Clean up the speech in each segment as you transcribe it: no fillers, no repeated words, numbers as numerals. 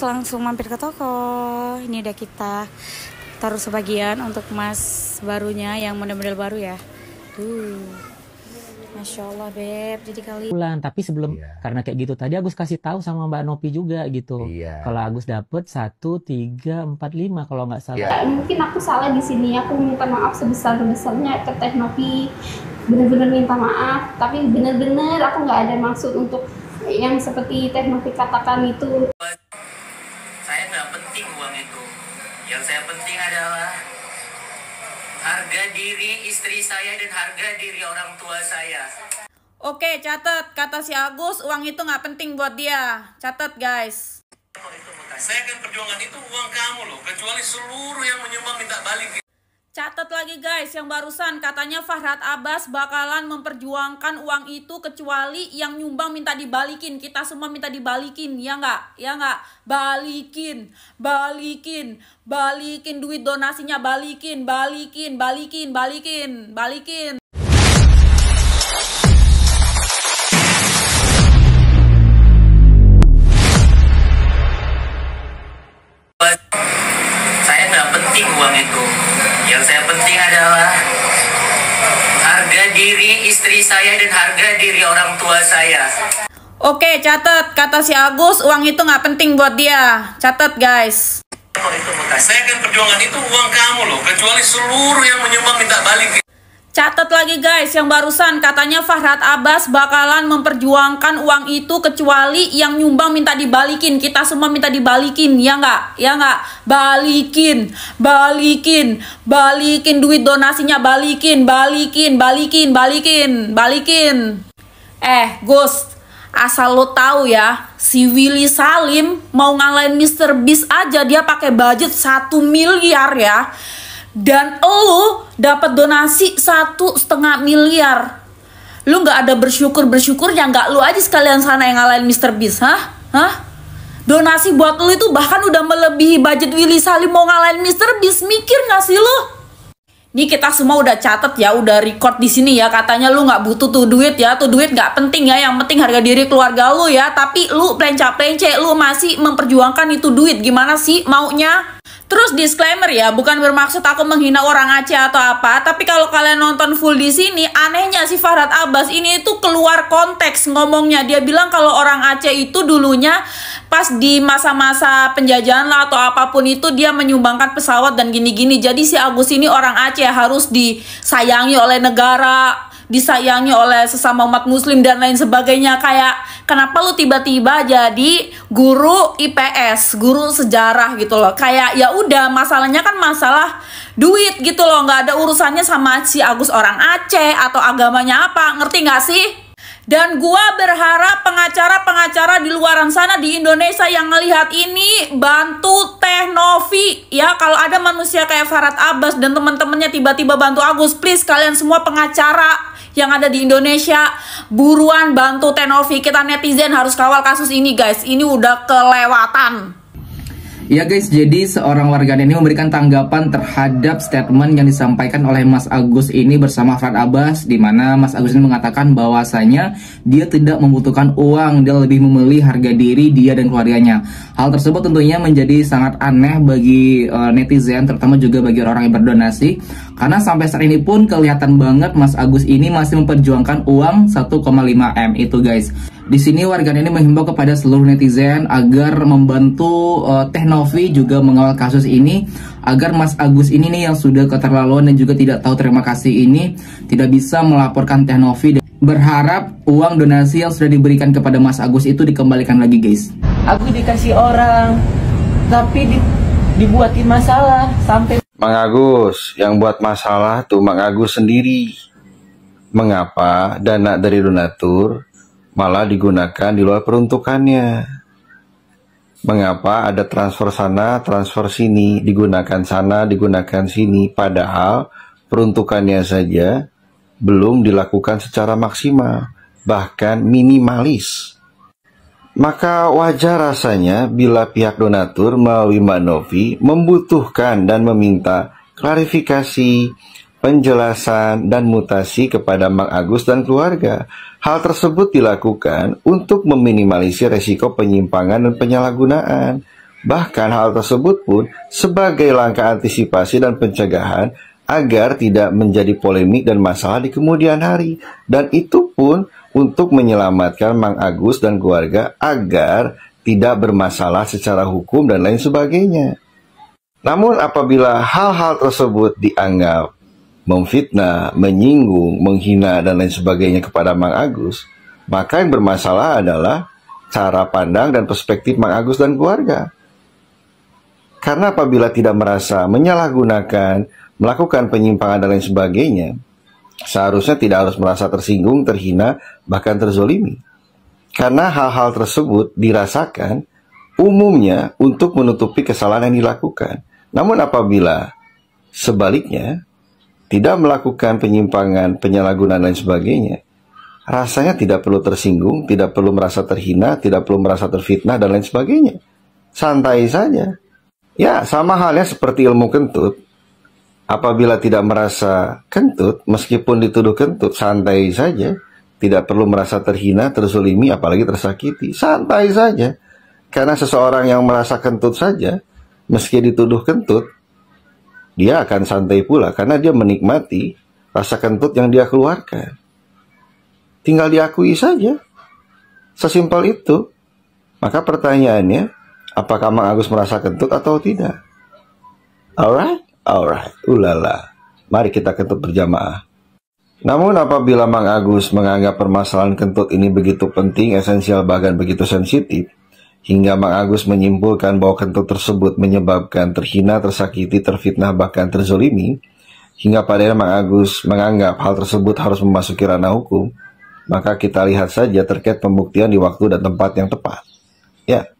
langsung mampir ke toko. Ini udah kita taruh sebagian untuk emas barunya yang model-model baru ya. Masya Allah Beb, jadi kali bulan. Tapi sebelum karena kayak gitu tadi Agus kasih tahu sama Mbak Nopi juga gitu. Kalau Agus dapet 1, 3, 4, 5 kalau nggak salah. Mungkin aku salah di sini. Aku minta maaf sebesar-besarnya ke Teh Nopi. Bener-bener minta maaf. Tapi bener-bener aku nggak ada maksud untuk yang seperti Teh Nopi katakan itu. Saya nggak penting uang itu. Yang saya penting adalah harga diri istri saya dan harga diri orang tua saya. Oke, catat. Kata si Agus, uang itu nggak penting buat dia. Catat guys. Saya akan perjuangkan itu uang kamu loh. Kecuali seluruh yang menyumbang minta balik. Catat lagi guys, yang barusan katanya Fahrat Abbas bakalan memperjuangkan uang itu kecuali yang nyumbang minta dibalikin. Kita semua minta dibalikin, ya nggak? Ya nggak? Balikin, balikin, balikin duit donasinya, balikin, balikin, balikin, balikin, balikin. Saya nggak penting uang itu. Yang saya penting adalah harga diri istri saya dan harga diri orang tua saya. Oke, catat. Kata si Agus, uang itu nggak penting buat dia. Catat guys. Saya akan perjuangkan itu uang kamu loh. Kecuali seluruh yang menyumbang minta balik. Catat lagi guys, yang barusan katanya Fahrat Abbas bakalan memperjuangkan uang itu kecuali yang nyumbang minta dibalikin. Kita semua minta dibalikin, ya nggak? Ya nggak? Balikin, balikin, balikin duit donasinya, balikin, balikin, balikin, balikin, balikin. Gus, asal lo tahu ya, si Willy Salim mau ngalahin Mr. Beast aja dia pakai budget 1 miliar ya. Dan lu dapat donasi 1,5 miliar. Lu nggak ada bersyukurnya, nggak lu aja sekalian sana yang ngalahin Mr. Beast, hah? Donasi buat lu itu bahkan udah melebihi budget Willy Salim mau ngalahin Mr. Beast. Mikir nggak sih lu? Nih kita semua udah catat ya, udah record di sini ya. Katanya lu nggak butuh tuh duit ya, tuh duit nggak penting ya. Yang penting harga diri keluarga lu ya. Tapi lu pelenca-pelence, lu masih memperjuangkan itu duit. Gimana sih maunya? Terus disclaimer ya, bukan bermaksud aku menghina orang Aceh atau apa, tapi kalau kalian nonton full di sini, anehnya si Fahrat Abbas ini itu keluar konteks ngomongnya. Dia bilang kalau orang Aceh itu dulunya pas di masa-masa penjajahan lah atau apapun itu dia menyumbangkan pesawat dan gini-gini. Jadi si Agus ini orang Aceh harus disayangi oleh negara, disayangi oleh sesama umat muslim dan lain sebagainya. Kayak kenapa lu tiba-tiba jadi guru IPS, guru sejarah gitu loh. Kayak ya udah, masalahnya kan masalah duit gitu loh, nggak ada urusannya sama si Agus orang Aceh atau agamanya apa, ngerti nggak sih? Dan gua berharap pengacara-pengacara di luaran sana di Indonesia yang ngelihat ini bantu Teh Novi ya. Kalau ada manusia kayak Fahrat Abbas dan teman-temannya tiba-tiba bantu Agus, please kalian semua pengacara yang ada di Indonesia, buruan bantu Teh Novi. Kita netizen harus kawal kasus ini guys, ini udah kelewatan. Ya guys, jadi seorang warganet ini memberikan tanggapan terhadap statement yang disampaikan oleh Mas Agus ini bersama Fahrat Abbas, di mana Mas Agus ini mengatakan bahwasanya dia tidak membutuhkan uang, dia lebih memilih harga diri dia dan keluarganya. Hal tersebut tentunya menjadi sangat aneh bagi netizen, terutama juga bagi orang yang berdonasi, karena sampai saat ini pun kelihatan banget Mas Agus ini masih memperjuangkan uang 1,5 M itu guys. Di sini warganet ini menghimbau kepada seluruh netizen agar membantu Teh Novi juga mengawal kasus ini, agar Mas Agus ini nih yang sudah keterlaluan dan juga tidak tahu terima kasih ini tidak bisa melaporkan Teh Novi. Berharap uang donasi yang sudah diberikan kepada Mas Agus itu dikembalikan lagi guys. Aku dikasih orang, tapi dibuatin masalah sampai Mang Agus yang buat masalah tuh Mang Agus sendiri. Mengapa dana dari donatur malah digunakan di luar peruntukannya? Mengapa ada transfer sana, transfer sini, digunakan sana, digunakan sini, padahal peruntukannya saja belum dilakukan secara maksimal, bahkan minimalis. Maka wajar rasanya bila pihak donatur melalui Mbak Novi membutuhkan dan meminta klarifikasi, penjelasan, dan mutasi kepada Mang Agus dan keluarga. Hal tersebut dilakukan untuk meminimalisir resiko penyimpangan dan penyalahgunaan. Bahkan hal tersebut pun sebagai langkah antisipasi dan pencegahan agar tidak menjadi polemik dan masalah di kemudian hari. Dan itu pun untuk menyelamatkan Mang Agus dan keluarga agar tidak bermasalah secara hukum dan lain sebagainya. Namun apabila hal-hal tersebut dianggap memfitnah, menyinggung, menghina dan lain sebagainya kepada Mang Agus, maka yang bermasalah adalah cara pandang dan perspektif Mang Agus dan keluarga. Karena apabila tidak merasa menyalahgunakan, melakukan penyimpangan dan lain sebagainya, seharusnya tidak harus merasa tersinggung, terhina, bahkan terzolimi. Karena hal-hal tersebut dirasakan umumnya untuk menutupi kesalahan yang dilakukan. Namun apabila sebaliknya, tidak melakukan penyimpangan, penyalahgunaan dan lain sebagainya, rasanya tidak perlu tersinggung, tidak perlu merasa terhina, tidak perlu merasa terfitnah dan lain sebagainya. Santai saja. Ya, sama halnya seperti ilmu kentut. Apabila tidak merasa kentut, meskipun dituduh kentut, santai saja. Tidak perlu merasa terhina, terzolimi, apalagi tersakiti. Santai saja. Karena seseorang yang merasa kentut saja, meski dituduh kentut, dia akan santai pula. Karena dia menikmati rasa kentut yang dia keluarkan. Tinggal diakui saja. Sesimpel itu. Maka pertanyaannya, apakah Mang Agus merasa kentut atau tidak? Alright? Alright. Ulala. Mari kita kentut berjamaah. Namun apabila Mang Agus menganggap permasalahan kentut ini begitu penting, esensial, bahkan begitu sensitif, hingga Mang Agus menyimpulkan bahwa kentut tersebut menyebabkan terhina, tersakiti, terfitnah, bahkan terzolimi, hingga padahal Mang Agus menganggap hal tersebut harus memasuki ranah hukum, maka kita lihat saja terkait pembuktian di waktu dan tempat yang tepat. Ya,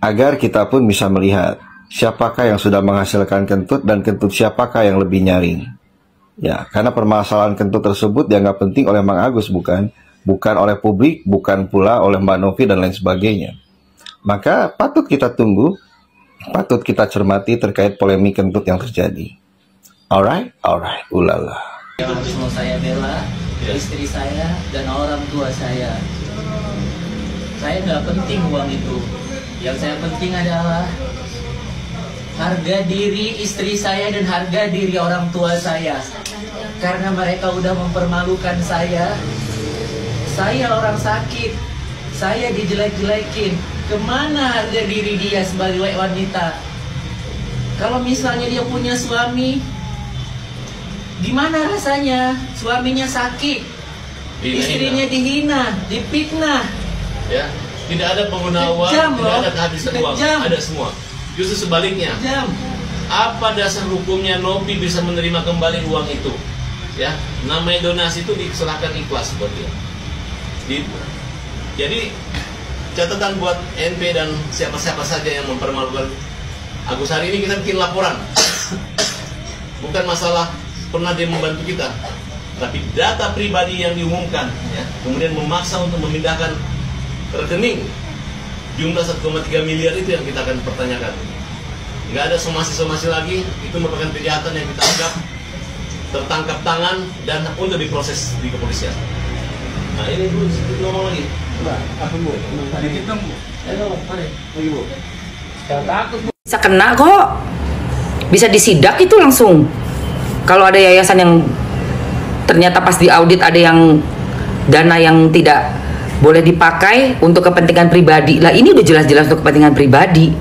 agar kita pun bisa melihat siapakah yang sudah menghasilkan kentut dan kentut siapakah yang lebih nyaring. Ya, karena permasalahan kentut tersebut dianggap penting oleh Mang Agus, bukan oleh publik, bukan pula oleh Mbak Novi dan lain sebagainya. Maka patut kita tunggu, patut kita cermati terkait polemik kentut yang terjadi. Alright, ulala. Yang harus mau saya bela, istri saya dan orang tua saya. Saya nggak penting uang itu. Yang saya penting adalah harga diri istri saya dan harga diri orang tua saya. Karena mereka udah mempermalukan saya. Saya orang sakit. Saya dijelek-jelekin. Kemana harga diri dia sebagai wanita? Kalau misalnya dia punya suami, gimana rasanya? Suaminya sakit, istrinya dihina, dipitnah. Ya, tidak ada pengguna uang, tidak ada kehabisan uang, ada semua. Justru sebaliknya. Apa dasar hukumnya Nopi bisa menerima kembali uang itu? Ya, namanya donasi itu diserahkan ikhlas buat dia. Jadi catatan buat NP dan siapa-siapa saja yang mempermalukan Agus. Hari ini kita bikin laporan. Bukan masalah pernah dia membantu kita, tapi data pribadi yang diumumkan, ya, kemudian memaksa untuk memindahkan rekening jumlah 1,3 miliar itu yang kita akan pertanyakan. Nggak ada somasi-somasi lagi, itu merupakan kejahatan yang kita anggap tertangkap tangan dan untuk diproses di kepolisian. Nah ini Bu, ngomong lagi. Apa Bu? Dikit dong Bu. Halo, mari. Lagi Bu. Jangan takut Bu. Bisa kena kok. Bisa disidak itu langsung. Kalau ada yayasan yang ternyata pas diaudit ada yang dana yang tidak boleh dipakai untuk kepentingan pribadi. Lah ini udah jelas-jelas untuk kepentingan pribadi.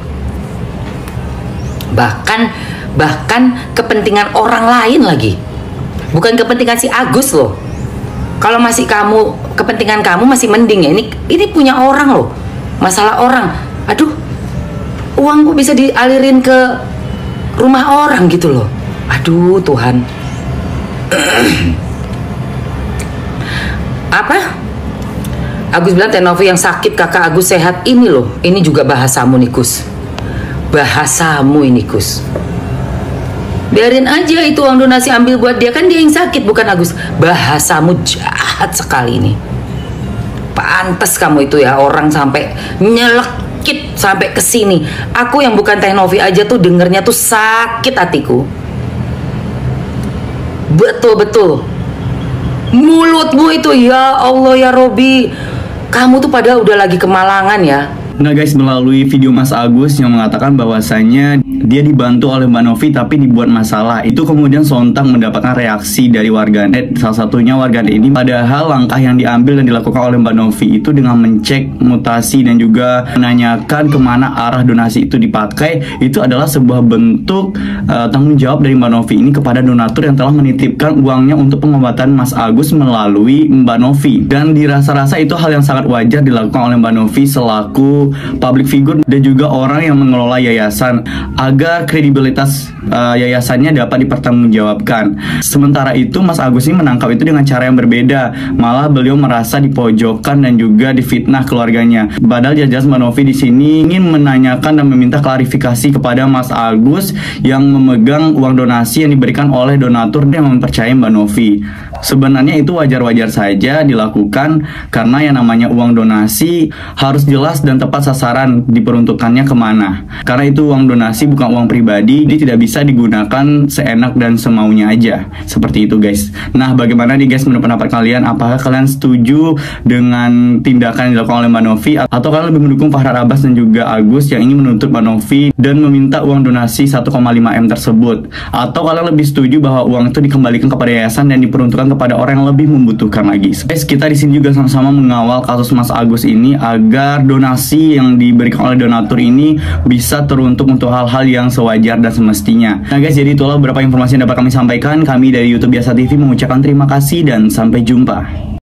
Bahkan kepentingan orang lain lagi. Bukan kepentingan si Agus loh. Kalau masih kepentingan kamu masih mending ya. Ini punya orang loh. Masalah orang. Aduh, uangku bisa dialirin ke rumah orang gitu loh. Aduh Tuhan. Apa? Agus bilang Teh Novi yang sakit, kakak Agus sehat. Ini loh, ini juga bahasamu nih Gus. Bahasamu ini Gus. Biarin aja itu uang donasi, ambil buat dia, kan dia yang sakit bukan Agus. Bahasamu jahat sekali ini. Pantes kamu itu ya, orang sampai nyelekit sampai ke sini. Aku yang bukan Teh Novi aja tuh dengernya tuh sakit hatiku. Betul-betul. Mulutmu itu ya Allah ya Robi. Kamu tuh padahal udah lagi kemalangan ya. Nah guys, melalui video Mas Agus yang mengatakan bahwasanya dia dibantu oleh Mbak Novi tapi dibuat masalah, itu kemudian sontak mendapatkan reaksi dari warganet. Salah satunya warganet ini, padahal langkah yang diambil dan dilakukan oleh Mbak Novi itu dengan mencek mutasi dan juga menanyakan kemana arah donasi itu dipakai, itu adalah sebuah bentuk tanggung jawab dari Mbak Novi ini kepada donatur yang telah menitipkan uangnya untuk pengobatan Mas Agus melalui Mbak Novi. Dan dirasa-rasa itu hal yang sangat wajar dilakukan oleh Mbak Novi selaku public figure dan juga orang yang mengelola yayasan, agar kredibilitas yayasannya dapat dipertanggungjawabkan. Sementara itu Mas Agus ini menangkap itu dengan cara yang berbeda, malah beliau merasa dipojokkan dan juga difitnah keluarganya. Padahal jelas Mbak Novi di sini ingin menanyakan dan meminta klarifikasi kepada Mas Agus yang memegang uang donasi yang diberikan oleh donatur yang mempercayai Mbak Novi. Sebenarnya itu wajar-wajar saja dilakukan, karena yang namanya uang donasi harus jelas dan tepat sasaran diperuntukannya kemana. Karena itu uang donasi bukan uang pribadi, dia tidak bisa digunakan seenak dan semaunya aja. Seperti itu guys. Nah, bagaimana nih guys menurut pendapat kalian? Apakah kalian setuju dengan tindakan yang dilakukan oleh Mbak Novi, atau kalian lebih mendukung Fahrat Abbas dan juga Agus yang ingin menuntut Mbak Novi dan meminta uang donasi 1,5M tersebut? Atau kalian lebih setuju bahwa uang itu dikembalikan kepada yayasan dan diperuntukkan kepada orang yang lebih membutuhkan lagi? Guys, kita di sini juga sama-sama mengawal kasus Mas Agus ini agar donasi yang diberikan oleh donatur ini bisa teruntuk untuk hal-hal yang sewajar dan semestinya. Nah guys, jadi itulah beberapa informasi yang dapat kami sampaikan. Kami dari YouTube Biasa TV mengucapkan terima kasih dan sampai jumpa.